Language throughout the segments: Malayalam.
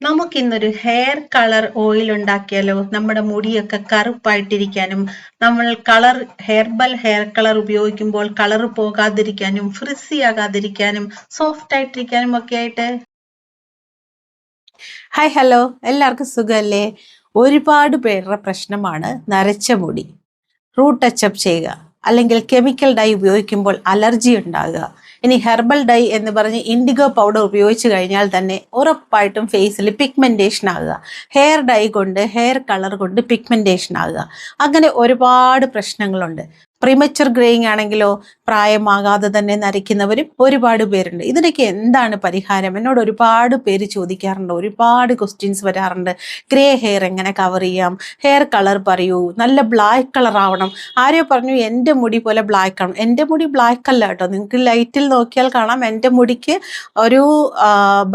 നമുക്കിന്നൊരു ഹെയർ കളർ ഓയിൽ ഉണ്ടാക്കിയാലോ? നമ്മുടെ മുടിയൊക്കെ കറുപ്പായിട്ടിരിക്കാനും, നമ്മൾ ഹെർബൽ ഹെയർ കളർ ഉപയോഗിക്കുമ്പോൾ കളർ പോകാതിരിക്കാനും, ഫ്രിസി ആകാതിരിക്കാനും, സോഫ്റ്റ് ആയിട്ടിരിക്കാനും ഒക്കെ ആയിട്ട്. ഹായ് ഹലോ, എല്ലാവർക്കും സുഖമല്ലേ? ഒരുപാട് പേരുടെ പ്രശ്നമാണ് നരച്ച മുടി. റൂട്ട് ടച്ചപ്പ് ചെയ്യുക, അല്ലെങ്കിൽ കെമിക്കൽ ഡൈ ഉപയോഗിക്കുമ്പോൾ അലർജി ഉണ്ടാകുക. ഇനി ഹെർബൽ ഡൈ എന്ന് പറഞ്ഞ് ഇൻഡിഗോ പൗഡർ ഉപയോഗിച്ച് കഴിഞ്ഞാൽ തന്നെ ഉറപ്പായിട്ടും ഫേസിൽ പിഗ്മെന്റേഷൻ ആകുക. ഹെയർ ഡൈ കൊണ്ട്, ഹെയർ കളർ കൊണ്ട് പിഗ്മെന്റേഷൻ ആകുക. അങ്ങനെ ഒരുപാട് പ്രശ്നങ്ങളുണ്ട്. പ്രീമച്ചർ ഗ്രേയിങ് ആണെങ്കിലോ പ്രായമാകാതെ തന്നെ നരയ്ക്കുന്നവരും ഒരുപാട് പേരുണ്ട്. ഇതിനൊക്കെ എന്താണ് പരിഹാരം? എന്നോട് ഒരുപാട് പേര് ചോദിക്കാറുണ്ട്, ഒരുപാട് ക്വസ്റ്റ്യൻസ് വരാറുണ്ട്. ഗ്രേ ഹെയർ എങ്ങനെ കവർ ചെയ്യാം? ഹെയർ കളർ പറയൂ, നല്ല ബ്ലാക്ക് കളർ ആവണം. ആരോ പറഞ്ഞു എൻ്റെ മുടി പോലെ ബ്ലാക്ക് ആണ്. എൻ്റെ മുടി ബ്ലാക്ക് അല്ല കേട്ടോ. നിങ്ങൾക്ക് ലൈറ്റിൽ നോക്കിയാൽ കാണാം എൻ്റെ മുടിക്ക് ഒരു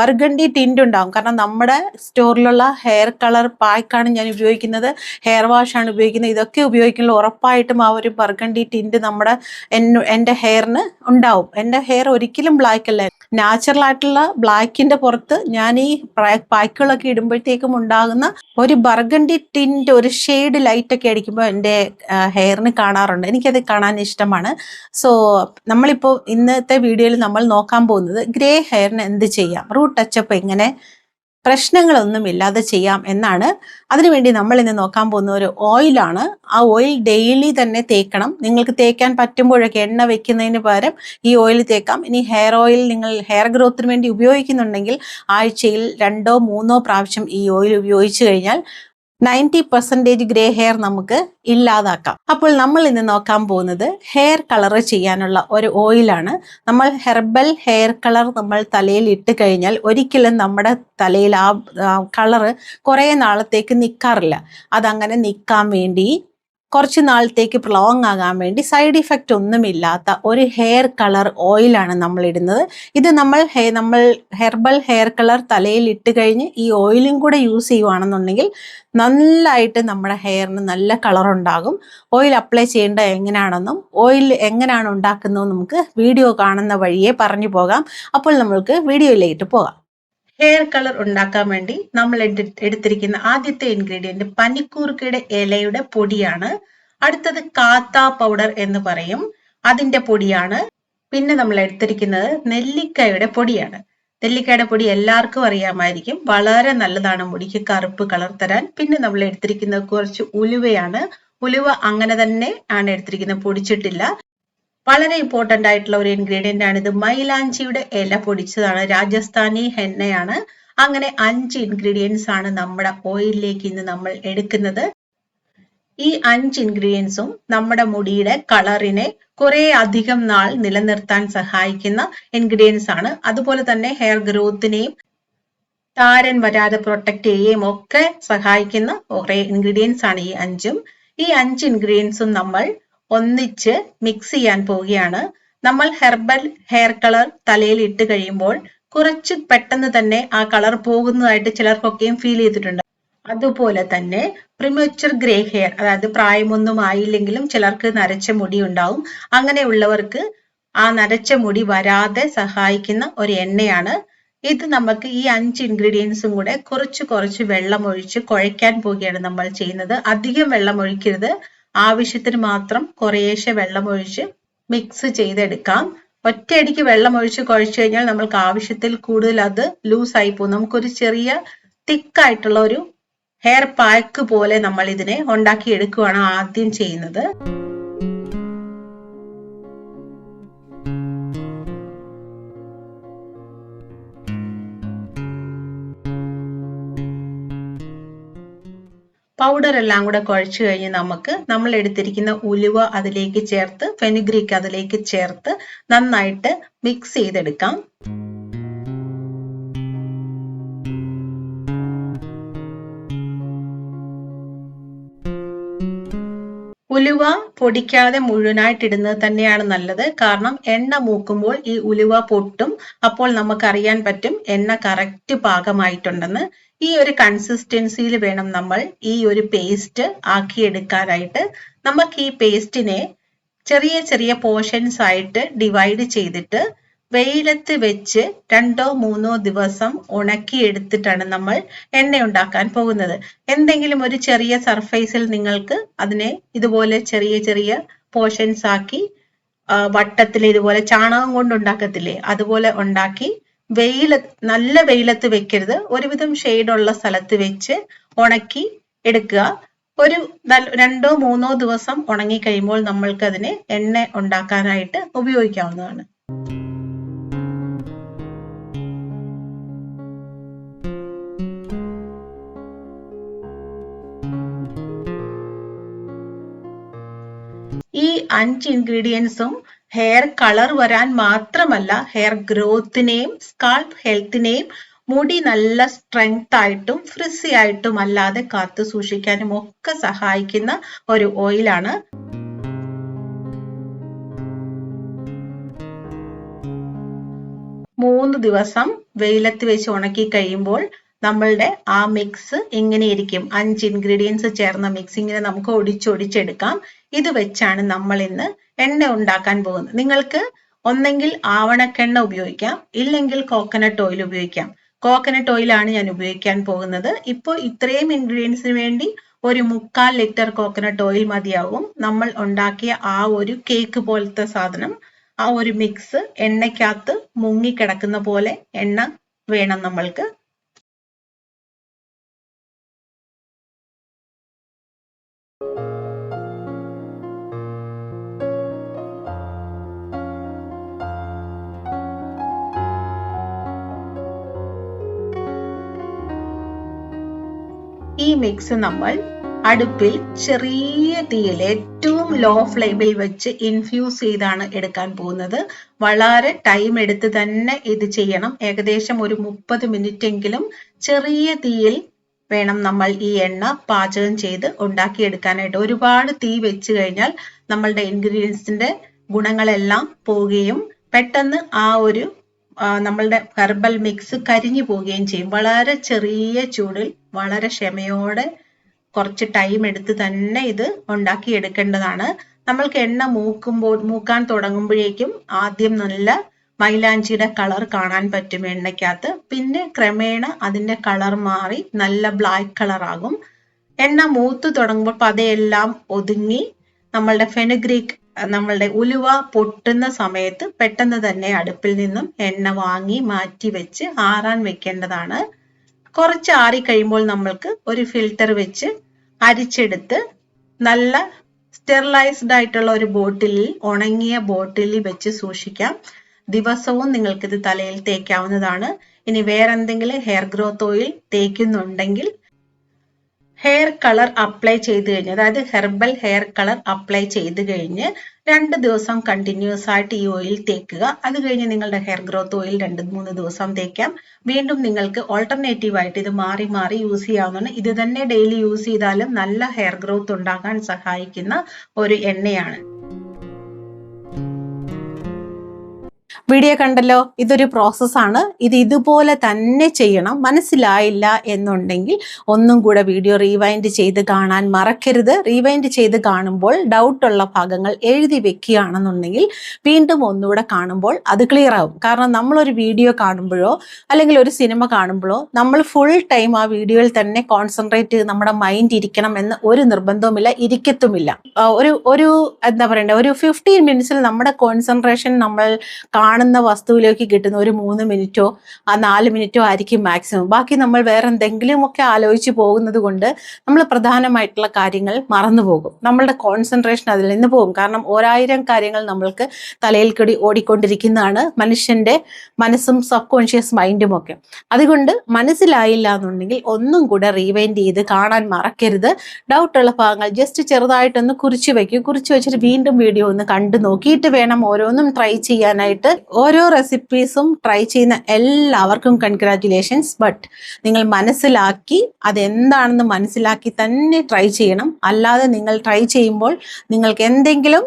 ബർഗണ്ടി ടിൻ്റ് ഉണ്ടാകും. കാരണം നമ്മുടെ സ്റ്റോറിലുള്ള ഹെയർ കളർ പാക്കാണ് ഞാൻ ഉപയോഗിക്കുന്നത്, ഹെയർ വാഷ് ആണ് ഉപയോഗിക്കുന്നത്. ഇതൊക്കെ ഉപയോഗിക്കുമ്പോൾ ഉറപ്പായിട്ടും ആ ഒരു ബർഗണ്ടി ടിൻ്റ് എൻ്റെ ഹെയറിന് ഉണ്ടാവും. എൻ്റെ ഹെയർ ഒരിക്കലും ബ്ലാക്ക് അല്ല. നാച്ചുറൽ ആയിട്ടുള്ള ബ്ലാക്കിന്റെ പുറത്ത് ഞാൻ ഈ പാക്കുകളൊക്കെ ഇടുമ്പോഴത്തേക്കും ഉണ്ടാകുന്ന ഒരു ബർഗണ്ടി ടിൻ്റ്, ഒരു ഷെയ്ഡ് ലൈറ്റ് ഒക്കെ അടിക്കുമ്പോൾ എൻ്റെ ഹെയറിന് കാണാറുണ്ട്. എനിക്കത് കാണാൻ ഇഷ്ടമാണ്. സോ നമ്മളിപ്പോൾ ഇന്നത്തെ വീഡിയോയിൽ നമ്മൾ നോക്കാൻ പോകുന്നത് ഗ്രേ ഹെയറിന് എന്ത് ചെയ്യാം, റൂട്ട് ടച്ചപ്പ് എങ്ങനെ പ്രശ്നങ്ങളൊന്നുമില്ലാതെ ചെയ്യാം എന്നാണ്. അതിനുവേണ്ടി നമ്മൾ ഇന്ന് നോക്കാൻ പോകുന്ന ഒരു ഓയിലാണ്. ആ ഓയിൽ ഡെയിലി തന്നെ തേക്കണം. നിങ്ങൾക്ക് തേക്കാൻ പറ്റുമ്പോഴൊക്കെ എണ്ണ വെക്കുന്നതിന് പകരം ഈ ഓയിൽ തേക്കാം. ഇനി ഹെയർ ഓയിൽ നിങ്ങൾ ഹെയർ ഗ്രോത്തിന് വേണ്ടി ഉപയോഗിക്കുന്നുണ്ടെങ്കിൽ ആഴ്ചയിൽ 2 or 3 പ്രാവശ്യം ഈ ഓയിൽ ഉപയോഗിച്ചു കഴിഞ്ഞാൽ 90% ഗ്രേ ഹെയർ നമുക്ക് ഇല്ലാതാക്കാം. അപ്പോൾ നമ്മൾ ഇന്ന് നോക്കാൻ പോകുന്നത് ഹെയർ കളർ ചെയ്യാനുള്ള ഒരു ഓയിലാണ്. നമ്മൾ ഹെർബൽ ഹെയർ കളർ നമ്മൾ തലയിൽ ഇട്ട് കഴിഞ്ഞാൽ ഒരിക്കലും നമ്മുടെ തലയിൽ ആ കളറ് കുറേ നാളത്തേക്ക് നിൽക്കാറില്ല. അതങ്ങനെ നിൽക്കാൻ വേണ്ടി, കുറച്ച് നാളത്തേക്ക് പ്രൊലോങ് ആകാൻ വേണ്ടി സൈഡ് ഇഫക്റ്റ് ഒന്നുമില്ലാത്ത ഒരു ഹെയർ കളർ ഓയിലാണ് നമ്മൾ ഇടുന്നത്. ഇത് നമ്മൾ ഹെർബൽ ഹെയർ കളർ തലയിൽ ഇട്ട് കഴിഞ്ഞ് ഈ ഓയിലും കൂടെ യൂസ് ചെയ്യുവാണെന്നുണ്ടെങ്കിൽ നല്ലതായിട്ട് നമ്മുടെ ഹെയറിന് നല്ല കളർ ഉണ്ടാകും. ഓയിൽ അപ്ലൈ ചെയ്യേണ്ടത് എങ്ങനെയാണെന്നും ഓയിൽ എങ്ങനെയാണ് ഉണ്ടാക്കുന്നതെന്നും നമുക്ക് വീഡിയോ കാണുന്ന വഴിയെ പറഞ്ഞു പോകാം. അപ്പോൾ നമ്മൾക്ക് വീഡിയോയിലേക്ക് പോകാം. ഹെയർ കളർ ഉണ്ടാക്കാൻ വേണ്ടി നമ്മൾ എടുത്തിരിക്കുന്ന ആദ്യത്തെ ഇൻഗ്രീഡിയന്റ് പനിക്കൂർക്കയുടെ ഇലയുടെ പൊടിയാണ്. അടുത്തത് കാത്ത പൗഡർ എന്ന് പറയും, അതിന്റെ പൊടിയാണ്. പിന്നെ നമ്മൾ എടുത്തിരിക്കുന്നത് നെല്ലിക്കയുടെ പൊടിയാണ്. നെല്ലിക്കയുടെ പൊടി എല്ലാവർക്കും അറിയാമായിരിക്കും, വളരെ നല്ലതാണ് മുടിക്ക് കറുപ്പ് കളർ തരാൻ. പിന്നെ നമ്മൾ എടുത്തിരിക്കുന്നത് കുറച്ച് ഉലുവയാണ്. ഉലുവ അങ്ങനെ തന്നെ ആണ് എടുത്തിരിക്കുന്നത്, പൊടിച്ചിട്ടില്ല. വളരെ ഇമ്പോർട്ടന്റ് ആയിട്ടുള്ള ഒരു ഇൻഗ്രീഡിയന്റ് ആണ് ഇത്. മൈലാഞ്ചിയുടെ ഇല പൊടിച്ചതാണ്, രാജസ്ഥാനി ഹെന്നയാണ്. അങ്ങനെ 5 ഇൻഗ്രീഡിയൻസ് ആണ് നമ്മുടെ ഓയിലിലേക്ക് ഇന്ന് നമ്മൾ എടുക്കുന്നത്. ഈ 5 ഇൻഗ്രീഡിയൻസും നമ്മുടെ മുടിയുടെ കളറിനെ കുറെ അധികം നാൾ നിലനിർത്താൻ സഹായിക്കുന്ന ഇൻഗ്രീഡിയൻസ് ആണ്. അതുപോലെ തന്നെ ഹെയർ ഗ്രോത്തിനെയും താരൻ വരാതെ പ്രൊട്ടക്ട് ചെയ്യുകയും ഒക്കെ സഹായിക്കുന്ന കുറെ ഇൻഗ്രീഡിയൻസ് ആണ് ഈ 5ഉം. ഈ 5 ഇൻഗ്രീഡിയൻസും നമ്മൾ ഒന്നിച്ച് മിക്സ് ചെയ്യാൻ പോവുകയാണ്. നമ്മൾ ഹെർബൽ ഹെയർ കളർ തലയിൽ ഇട്ട് കഴിയുമ്പോൾ കുറച്ച് പെട്ടെന്ന് തന്നെ ആ കളർ പോകുന്നതായിട്ട് ചിലർക്കൊക്കെയും ഫീൽ ചെയ്തിട്ടുണ്ട്. അതുപോലെ തന്നെ പ്രിമച്വർ ഗ്രേ ഹെയർ, അതായത് പ്രായമൊന്നും ആയില്ലെങ്കിലും ചിലർക്ക് നരച്ച മുടി ഉണ്ടാവും. അങ്ങനെയുള്ളവർക്ക് ആ നരച്ച മുടി വരാതെ സഹായിക്കുന്ന ഒരു എണ്ണയാണ് ഇത്. നമുക്ക് ഈ 5 ഇൻഗ്രീഡിയൻസും കൂടെ കുറച്ച് വെള്ളം ഒഴിച്ച് കുഴയ്ക്കാൻ പോവുകയാണ് നമ്മൾ ചെയ്യുന്നത്. അധികം വെള്ളം ഒഴിക്കരുത്, ആവശ്യത്തിന് മാത്രം കുറേശ്ശെ വെള്ളം ഒഴിച്ച് മിക്സ് ചെയ്തെടുക്കാം. ഒറ്റയടിക്ക് വെള്ളം ഒഴിച്ച് കുഴച്ചു കഴിഞ്ഞാൽ നമ്മൾക്ക് ആവശ്യത്തിൽ കൂടുതൽ അത് ലൂസ് ആയി പോകും. നമുക്കൊരു ചെറിയ തിക്കായിട്ടുള്ള ഒരു ഹെയർ പാക്ക് പോലെ നമ്മൾ ഇതിനെ ഉണ്ടാക്കി എടുക്കുകയാണ് ആദ്യം ചെയ്യുന്നത്. പൗഡർ എല്ലാം കൂടെ കുഴച്ചു കഴിഞ്ഞ് നമ്മൾ എടുത്തിരിക്കുന്ന ഉലുവ അതിലേക്ക് ചേർത്ത്, ഫെനുഗ്രീക്ക് അതിലേക്ക് ചേർത്ത് നന്നായിട്ട് മിക്സ് ചെയ്തെടുക്കാം. ഉലുവ പൊടിക്കാതെ മുഴുവനായിട്ട് ഇടുന്നത് തന്നെയാണ് നല്ലത്. കാരണം എണ്ണ മൂക്കുമ്പോൾ ഈ ഉലുവ പൊട്ടും. അപ്പോൾ നമുക്കറിയാൻ പറ്റും എണ്ണ കറക്റ്റ് പാകമായിട്ടുണ്ടെന്ന്. ഈ ഒരു കൺസിസ്റ്റൻസിയിൽ വേണം നമ്മൾ ഈ ഒരു പേസ്റ്റ് ആക്കിയെടുക്കാനായിട്ട്. നമുക്ക് ഈ പേസ്റ്റിനെ ചെറിയ പോർഷൻസ് ആയിട്ട് ഡിവൈഡ് ചെയ്തിട്ട് വെയിലത്ത് വെച്ച് 2-3 ദിവസം ഉണക്കി എടുത്തിട്ടാണ് നമ്മൾ എണ്ണ ഉണ്ടാക്കാൻ പോകുന്നത്. എന്തെങ്കിലും ഒരു ചെറിയ സർഫേസിൽ നിങ്ങൾക്ക് അതിനെ ഇതുപോലെ ചെറിയ ചെറിയ പോർഷൻസ് ആക്കി വട്ടത്തിൽ ഇതുപോലെ ചാണകം കൊണ്ട് ഉണ്ടാക്കത്തില്ലേ, അതുപോലെ ഉണ്ടാക്കി നല്ല വെയിലത്ത് വെക്കരുത്, ഒരുവിധം ഷെയ്ഡുള്ള സ്ഥലത്ത് വെച്ച് ഉണക്കി എടുക്കുക. ഒരു 2-3 ദിവസം ഉണങ്ങി കഴിയുമ്പോൾ നമ്മൾക്ക് അതിനെ എണ്ണ ഉണ്ടാക്കാനായിട്ട് ഉപയോഗിക്കാവുന്നതാണ്. ഈ 5 ഇൻഗ്രീഡിയൻസും ഹെയർ കളർ വരാൻ മാത്രമല്ല, ഹെയർ ഗ്രോത്തിനെയും സ്കാൾപ്പ് ഹെൽത്തിനെയും മുടി നല്ല സ്ട്രെങ്ത് ആയിട്ടും ഫ്രിസി ആയിട്ടും അല്ലാതെ കാത്തു സൂക്ഷിക്കാനും ഒക്കെ സഹായിക്കുന്ന ഒരു ഓയിലാണ്. മൂന്ന് ദിവസം വെയിലത്ത് വെച്ച് ഉണക്കി കഴിയുമ്പോൾ നമ്മളുടെ ആ മിക്സ് ഇങ്ങനെയിരിക്കും. 5 ഇൻഗ്രീഡിയൻസ് ചേർന്ന മിക്സ് ഇങ്ങനെ നമുക്ക് ഒടിച്ചൊടിച്ചെടുക്കാം. ഇത് വെച്ചാണ് നമ്മൾ ഇന്ന് എണ്ണ ഉണ്ടാക്കാൻ പോകുന്നത്. നിങ്ങൾക്ക് ഒന്നെങ്കിൽ ആവണക്കെണ്ണ ഉപയോഗിക്കാം, ഇല്ലെങ്കിൽ കോക്കനട്ട് ഓയിൽ ഉപയോഗിക്കാം. കോക്കനട്ട് ഓയിലാണ് ഞാൻ ഉപയോഗിക്കാൻ പോകുന്നത്. ഇപ്പോൾ ഇത്രയും ഇൻഗ്രീഡിയൻസിന് വേണ്ടി ഒരു 3/4 ലിറ്റർ കോക്കനട്ട് ഓയിൽ മതിയാവും. നമ്മൾ ഉണ്ടാക്കിയ ആ ഒരു കേക്ക് പോലത്തെ സാധനം, ആ ഒരു മിക്സ് എണ്ണയ്ക്കകത്ത് മുങ്ങിക്കിടക്കുന്ന പോലെ എണ്ണ വേണം നമ്മൾക്ക്. ഈ മിക്സ് നമ്മൾ അടുപ്പിൽ ചെറിയ തീയിൽ ഏറ്റവും ലോ ഫ്ലെയിമിൽ വെച്ച് ഇൻഫ്യൂസ് ചെയ്താണ് എടുക്കാൻ പോകുന്നത്. വളരെ ടൈം എടുത്ത് തന്നെ ഇത് ചെയ്യണം. ഏകദേശം ഒരു 30 മിനിറ്റ് എങ്കിലും ചെറിയ തീയിൽ വേണം നമ്മൾ ഈ എണ്ണ പാചകം ചെയ്ത് ഉണ്ടാക്കിയെടുക്കാനായിട്ട്. ഒരുപാട് തീ വെച്ച് കഴിഞ്ഞാൽ നമ്മളുടെ ഇൻഗ്രീഡിയൻസിന്റെ ഗുണങ്ങളെല്ലാം പോവുകയും പെട്ടെന്ന് ആ ഒരു നമ്മളുടെ ഹെർബൽ മിക്സ് കരിഞ്ഞു പോവുകയും ചെയ്യും. വളരെ ചെറിയ ചൂടിൽ വളരെ ക്ഷമയോടെ കുറച്ച് ടൈം എടുത്ത് തന്നെ ഇത് ഉണ്ടാക്കി എടുക്കേണ്ടതാണ്. നമ്മൾക്ക് എണ്ണ മൂക്കാൻ തുടങ്ങുമ്പോഴേക്കും ആദ്യം നല്ല മൈലാഞ്ചിയുടെ കളർ കാണാൻ പറ്റും എണ്ണയ്ക്കകത്ത്. പിന്നെ ക്രമേണ അതിന്റെ കളർ മാറി നല്ല ബ്ലാക്ക് കളർ ആകും. എണ്ണ മൂത്ത് തുടങ്ങുമ്പോൾ പതയെല്ലാം ഒതുങ്ങി നമ്മളുടെ ഫെനുഗ്രീക്ക്, നമ്മളുടെ ഉലുവ പൊട്ടുന്ന സമയത്ത് പെട്ടെന്ന് തന്നെ അടുപ്പിൽ നിന്നും എണ്ണ വാങ്ങി മാറ്റി വെച്ച് ആറാൻ വെക്കേണ്ടതാണ്. കുറച്ച് ആറി കഴിയുമ്പോൾ നമ്മൾക്ക് ഒരു ഫിൽറ്റർ വെച്ച് അരിച്ചെടുത്ത് നല്ല സ്റ്റെറിലൈസ്ഡ് ആയിട്ടുള്ള ഒരു ബോട്ടിലിൽ, ഉണങ്ങിയ ബോട്ടിലിൽ വെച്ച് സൂക്ഷിക്കാം. ദിവസവും നിങ്ങൾക്കിത് തലയിൽ തേക്കാവുന്നതാണ്. ഇനി വേറെന്തെങ്കിലും ഹെയർ ഗ്രോത്ത് ഓയിൽ തേക്കുന്നുണ്ടെങ്കിൽ ഹെയർ കളർ അപ്ലൈ ചെയ്ത് കഴിഞ്ഞ്, അതായത് ഹെർബൽ ഹെയർ കളർ അപ്ലൈ ചെയ്ത് കഴിഞ്ഞ് 2 ദിവസം കണ്ടിന്യൂസ് ആയിട്ട് ഈ ഓയിൽ തേക്കുക. അത് കഴിഞ്ഞ് നിങ്ങളുടെ ഹെയർ ഗ്രോത്ത് ഓയിൽ 2-3 ദിവസം തേക്കാം. വീണ്ടും നിങ്ങൾക്ക് ഓൾട്ടർനേറ്റീവ് ആയിട്ട് ഇത് മാറി മാറി യൂസ് ചെയ്യാവുന്നതാണ്. ഇത് തന്നെ ഡെയിലി യൂസ് ചെയ്താലും നല്ല ഹെയർ ഗ്രോത്ത് ഉണ്ടാക്കാൻ സഹായിക്കുന്ന ഒരു എണ്ണയാണ്. വീഡിയോ കണ്ടല്ലോ, ഇതൊരു പ്രോസസ്സാണ്. ഇത് ഇതുപോലെ തന്നെ ചെയ്യണം. മനസ്സിലായില്ല എന്നുണ്ടെങ്കിൽ ഒന്നും കൂടെ വീഡിയോ റീവൈൻഡ് ചെയ്ത് കാണാൻ മറക്കരുത്. റീവൈൻഡ് ചെയ്ത് കാണുമ്പോൾ ഡൗട്ടുള്ള ഭാഗങ്ങൾ എഴുതി വെക്കുകയാണെന്നുണ്ടെങ്കിൽ വീണ്ടും ഒന്നുകൂടെ കാണുമ്പോൾ അത് ക്ലിയർ ആവും. കാരണം നമ്മളൊരു വീഡിയോ കാണുമ്പോഴോ അല്ലെങ്കിൽ ഒരു സിനിമ കാണുമ്പോഴോ നമ്മൾ ഫുൾ ടൈം ആ വീഡിയോയിൽ തന്നെ കോൺസെൻട്രേറ്റ് ചെയ്ത് നമ്മുടെ മൈൻഡ് ഇരിക്കണം എന്ന് ഒരു നിർബന്ധവുമില്ല, ഇരിക്കത്തുമില്ല. ഒരു എന്താ പറയണ്ടേ, ഒരു 15 മിനിറ്റ്സിൽ നമ്മുടെ കോൺസെൻട്രേഷൻ നമ്മൾ കാണുന്ന വസ്തുവിലേക്ക് കിട്ടുന്ന ഒരു 3 മിനിറ്റോ 4 മിനിറ്റോ ആയിരിക്കും മാക്സിമം. ബാക്കി നമ്മൾ വേറെ എന്തെങ്കിലുമൊക്കെ ആലോചിച്ച് പോകുന്നത് കൊണ്ട് നമ്മൾ പ്രധാനമായിട്ടുള്ള കാര്യങ്ങൾ മറന്നു പോകും. നമ്മളുടെ കോൺസെൻട്രേഷൻ അതിൽ നിന്ന് പോകും. കാരണം 1000 കാര്യങ്ങൾ നമ്മൾക്ക് തലയിൽ കൂടി ഓടിക്കൊണ്ടിരിക്കുന്നതാണ് മനുഷ്യന്റെ മനസ്സും സബ് കോൺഷ്യസ് മൈൻഡും ഒക്കെ. അതുകൊണ്ട് മനസ്സിലായില്ല എന്നുണ്ടെങ്കിൽ ഒന്നും കൂടെ റീവൈൻഡ് ചെയ്ത് കാണാൻ മറക്കരുത്. ഡൗട്ടുള്ള ഭാഗങ്ങൾ ജസ്റ്റ് ചെറുതായിട്ടൊന്ന് കുറിച്ച് വെക്കും. കുറിച്ച് വെച്ചിട്ട് വീണ്ടും വീഡിയോ ഒന്ന് കണ്ടു നോക്കിയിട്ട് വേണം ഓരോന്നും ട്രൈ ചെയ്യാനായിട്ട്. ഓരോ റെസിപ്പീസും ട്രൈ ചെയ്യുന്ന എല്ലാവർക്കും കൺഗ്രാറ്റുലേഷൻസ്. ബട്ട് നിങ്ങൾ മനസ്സിലാക്കി അതെന്താണെന്ന് മനസ്സിലാക്കി തന്നെ ട്രൈ ചെയ്യണം. അല്ലാതെ നിങ്ങൾ ട്രൈ ചെയ്യുമ്പോൾ നിങ്ങൾക്ക് എന്തെങ്കിലും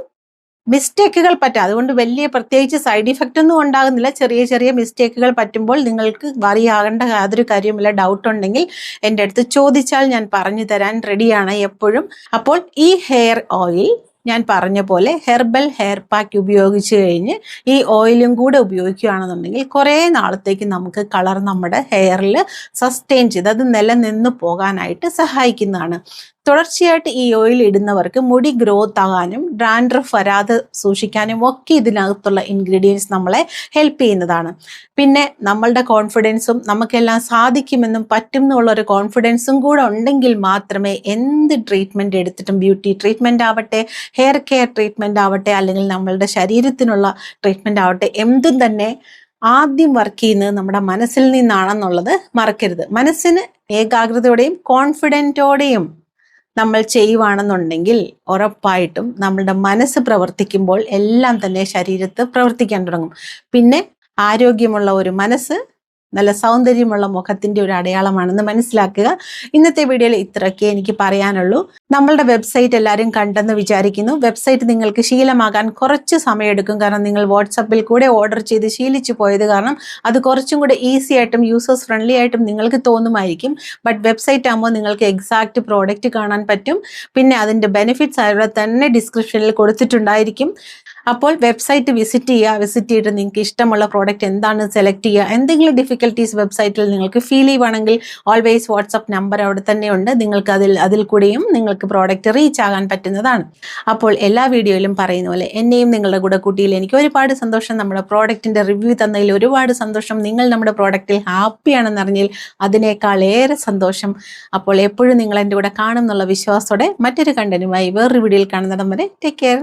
മിസ്റ്റേക്കുകൾ പറ്റാം. അതുകൊണ്ട് വലിയ പ്രത്യേകിച്ച് സൈഡ് ഇഫക്റ്റ് ഒന്നും ഉണ്ടാകുന്നില്ല. ചെറിയ ചെറിയ മിസ്റ്റേക്കുകൾ പറ്റുമ്പോൾ നിങ്ങൾക്ക് വറിയാകേണ്ട യാതൊരു കാര്യമില്ല. ഡൗട്ട് ഉണ്ടെങ്കിൽ എൻ്റെ അടുത്ത് ചോദിച്ചാൽ ഞാൻ പറഞ്ഞു തരാൻ റെഡിയാണ് എപ്പോഴും. അപ്പോൾ ഈ ഹെയർ ഓയിൽ ഞാൻ പറഞ്ഞ പോലെ ഹെർബൽ ഹെയർ പാക്ക് ഉപയോഗിച്ച് കഴിഞ്ഞ് ഈ ഓയിലും കൂടെ ഉപയോഗിക്കുകയാണെന്നുണ്ടെങ്കിൽ കുറേ നാളത്തേക്ക് നമുക്ക് കളർ നമ്മുടെ ഹെയറിൽ സസ്റ്റെയിൻ ചെയ്ത് അത് നിലനിന്ന് പോകാനായിട്ട് സഹായിക്കുന്നതാണ്. തുടർച്ചയായിട്ട് ഈ ഓയിൽ ഇടുന്നവർക്ക് മുടി ഗ്രോത്ത് ആകാനും ഡാൻഡ്രഫ് വരാതെ സൂക്ഷിക്കാനും ഒക്കെ ഇതിനകത്തുള്ള ഇൻഗ്രീഡിയൻസ് നമ്മളെ ഹെൽപ്പ് ചെയ്യുന്നതാണ്. പിന്നെ നമ്മളുടെ കോൺഫിഡൻസും നമുക്കെല്ലാം സാധിക്കുമെന്നും പറ്റും എന്നുള്ള ഒരു കോൺഫിഡൻസും കൂടെ ഉണ്ടെങ്കിൽ മാത്രമേ എന്ത് ട്രീറ്റ്മെൻറ്റ് എടുത്തിട്ടും ബ്യൂട്ടി ട്രീറ്റ്മെൻറ്റ് ആവട്ടെ, ഹെയർ കെയർ ട്രീറ്റ്മെൻറ്റ് ആവട്ടെ, അല്ലെങ്കിൽ നമ്മളുടെ ശരീരത്തിനുള്ള ട്രീറ്റ്മെൻറ്റ് ആവട്ടെ, എന്തും തന്നെ ആദ്യം വർക്ക് ചെയ്യുന്നത് നമ്മുടെ മനസ്സിൽ നിന്നാണെന്നുള്ളത് മറക്കരുത്. മനസ്സിന് ഏകാഗ്രതയോടെയും കോൺഫിഡൻറ്റോടെയും നമ്മൾ ചെയ്യുവാണെന്നുണ്ടെങ്കിൽ ഉറപ്പായിട്ടും നമ്മളുടെ മനസ്സ് പ്രവർത്തിക്കുമ്പോൾ എല്ലാം തന്നെ ശരീരത്ത് പ്രവർത്തിക്കാൻ തുടങ്ങും. പിന്നെ ആരോഗ്യമുള്ള ഒരു മനസ്സ് നല്ല സൗന്ദര്യമുള്ള മുഖത്തിന്റെ ഒരു അടയാളമാണെന്ന് മനസ്സിലാക്കുക. ഇന്നത്തെ വീഡിയോയിൽ ഇത്രയൊക്കെ എനിക്ക് പറയാനുള്ളൂ. നമ്മളുടെ വെബ്സൈറ്റ് എല്ലാവരും കണ്ടെന്ന് വിചാരിക്കുന്നു. വെബ്സൈറ്റ് നിങ്ങൾക്ക് ശീലമാകാൻ കുറച്ച് സമയമെടുക്കും. കാരണം നിങ്ങൾ വാട്സപ്പിൽ കൂടെ ഓർഡർ ചെയ്ത് ശീലിച്ചു പോയത് കാരണം അത് കുറച്ചും കൂടെ ഈസി ആയിട്ടും യൂസേഴ്സ് ഫ്രണ്ട്ലി ആയിട്ടും നിങ്ങൾക്ക് തോന്നുമായിരിക്കും. ബട്ട് വെബ്സൈറ്റ് ആകുമ്പോൾ നിങ്ങൾക്ക് എക്സാക്റ്റ് പ്രോഡക്റ്റ് കാണാൻ പറ്റും. പിന്നെ അതിൻ്റെ ബെനിഫിറ്റ്സ് അവിടെ തന്നെ ഡിസ്ക്രിപ്ഷനിൽ കൊടുത്തിട്ടുണ്ടായിരിക്കും. അപ്പോൾ വെബ്സൈറ്റ് വിസിറ്റ് ചെയ്തിട്ട് നിങ്ങൾക്ക് ഇഷ്ടമുള്ള പ്രോഡക്റ്റ് എന്താണ് സെലക്ട് ചെയ്യുക. എന്തെങ്കിലും ഡിഫിക്കൽട്ടീസ് വെബ്സൈറ്റിൽ നിങ്ങൾക്ക് ഫീൽ ചെയ്യുവാണെങ്കിൽ ഓൾവേസ് വാട്സപ്പ് നമ്പർ അവിടെ തന്നെ ഉണ്ട്. നിങ്ങൾക്ക് അതിൽ കൂടെയും നിങ്ങൾക്ക് പ്രോഡക്റ്റ് റീച്ച് ആകാൻ പറ്റുന്നതാണ്. അപ്പോൾ എല്ലാ വീഡിയോയിലും പറയുന്ന പോലെ എന്നെയും നിങ്ങളുടെ കൂടെ കൂട്ടിയിൽ എനിക്ക് ഒരുപാട് സന്തോഷം. നമ്മുടെ പ്രോഡക്റ്റിൻ്റെ റിവ്യൂ തന്നതിൽ ഒരുപാട് സന്തോഷം. നിങ്ങൾ നമ്മുടെ പ്രോഡക്റ്റിൽ ഹാപ്പിയാണെന്ന് അറിഞ്ഞാൽ അതിനേക്കാൾ ഏറെ സന്തോഷം. അപ്പോൾ എപ്പോഴും നിങ്ങൾ എൻ്റെ കൂടെ കാണും എന്നുള്ള വിശ്വാസത്തോടെ മറ്റൊരു കണ്ടന്റുമായി വേറൊരു വീഡിയോയിൽ കാണുന്നിടം വരെ ടേക്ക് കെയർ.